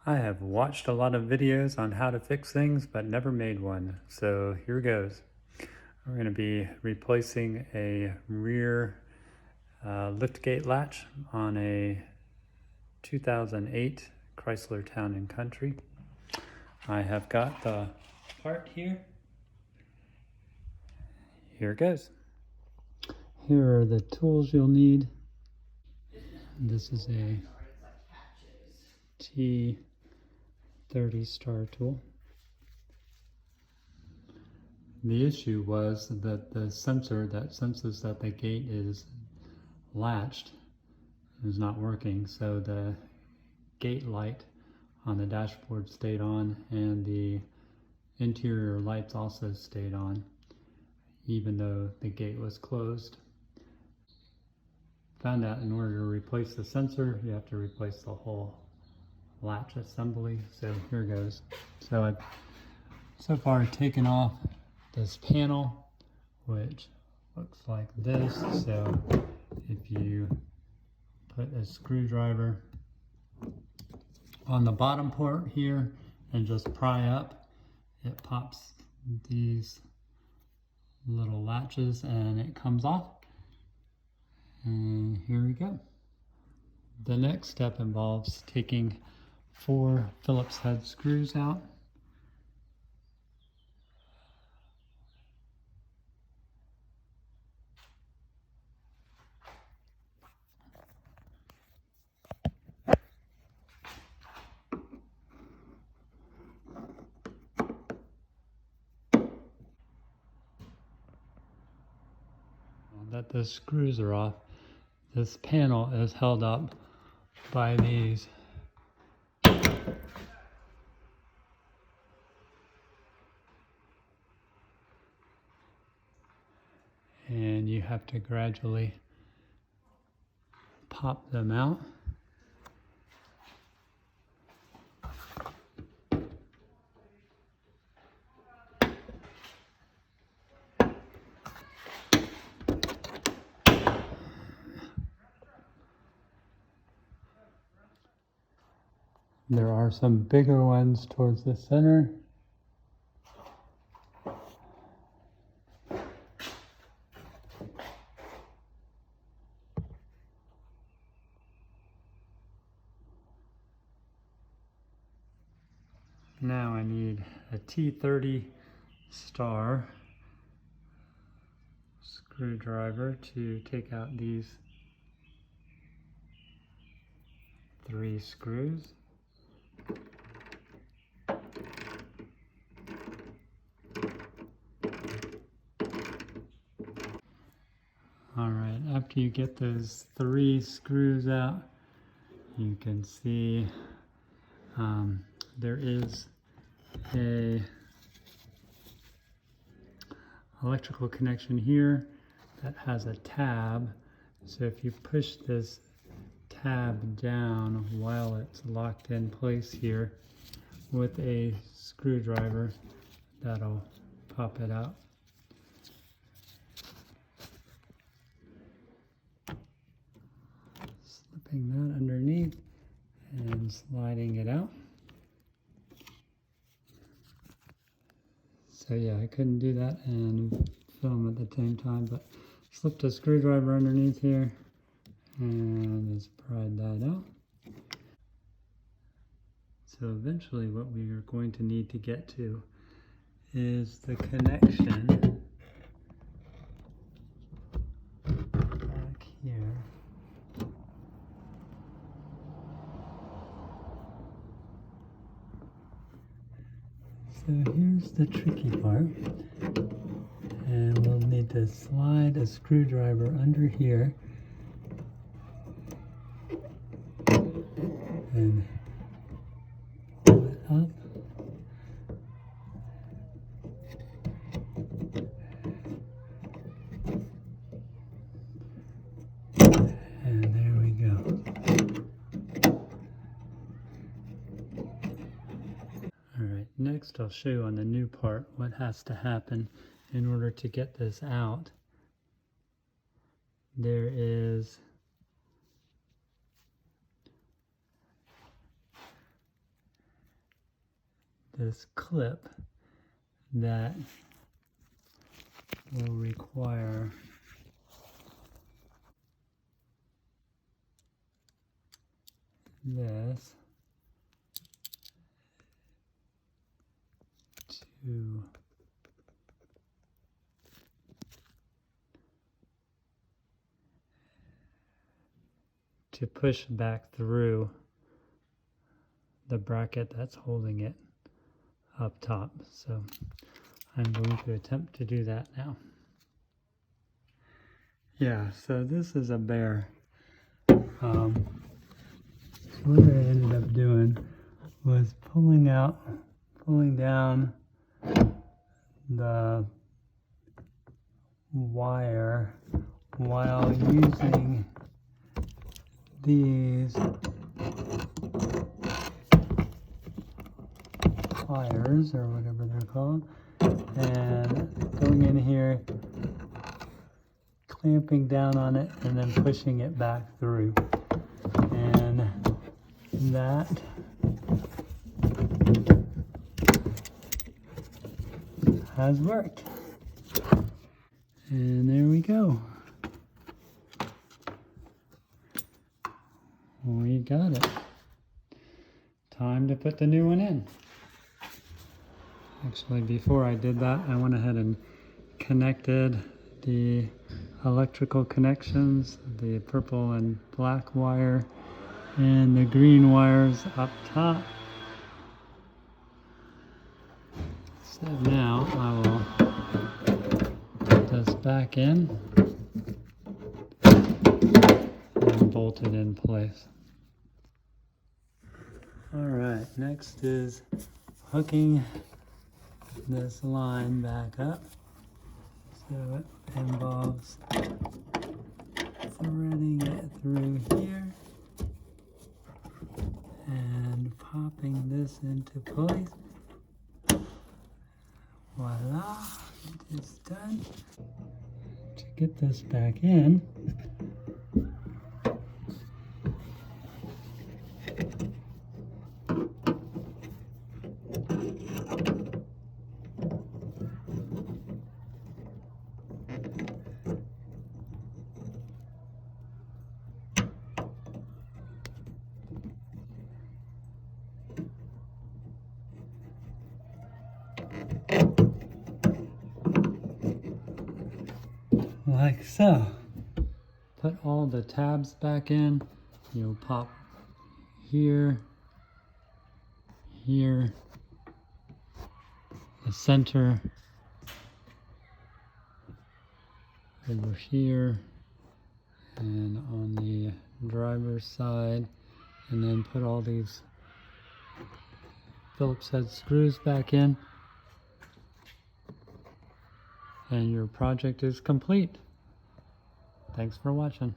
I have watched a lot of videos on how to fix things, but never made one. So here goes. We're going to be replacing a rear liftgate latch on a 2008 Chrysler Town Country. I have got the part here. Here it goes. Here are the tools you'll need. This is a T30 star tool. The issue was that the sensor that senses that the gate is latched is not working, so the gate light on the dashboard stayed on and the interior lights also stayed on even though the gate was closed. Found out in order to replace the sensor you have to replace the whole latch assembly, so here goes. So I've so far taken off this panel, which looks like this. So if you put a screwdriver on the bottom port here and just pry up, it pops these little latches and it comes off. And here we go. The next step involves taking 4 Phillips head screws out. That the screws are off, this panel is held up by these and you have to gradually pop them out. There are some bigger ones towards the center. Now I need a T30 star screwdriver to take out these 3 screws. Alright, after you get those 3 screws out, you can see there is a electrical connection here that has a tab. So if you push this tab down while it's locked in place here with a screwdriver, that'll pop it out. Slipping that underneath and sliding it out. So yeah, I couldn't do that and film at the same time, but slipped a screwdriver underneath here and just pried that out. So eventually what we are going to need to get to is the connection back here. So here's the tricky part, and we'll need to slide a screwdriver under here and pull it up. And there we go. Alright, next I'll show you on the new part what has to happen in order to get this out. There is this clip that will require this to push back through the bracket that's holding it up top. So I'm going to attempt to do that now. Yeah, so this is a bear. What I ended up doing was pulling down the wire while using these pliers or whatever they're called, and going in here, clamping down on it, and then pushing it back through. And that has worked. And there we go. We got it. Time to put the new one in. Actually, before I did that, I went ahead and connected the electrical connections, the purple and black wire, and the green wires up top. So now I will put this back in and bolt it in place. Alright, next is hooking this line back up. So it involves threading it through here and popping this into place. Voila, it is done. To get this back in, like so. Put all the tabs back in. You'll pop here, here, the center, over here, and on the driver's side, and then put all these Phillips head screws back in, and your project is complete. Thanks for watching.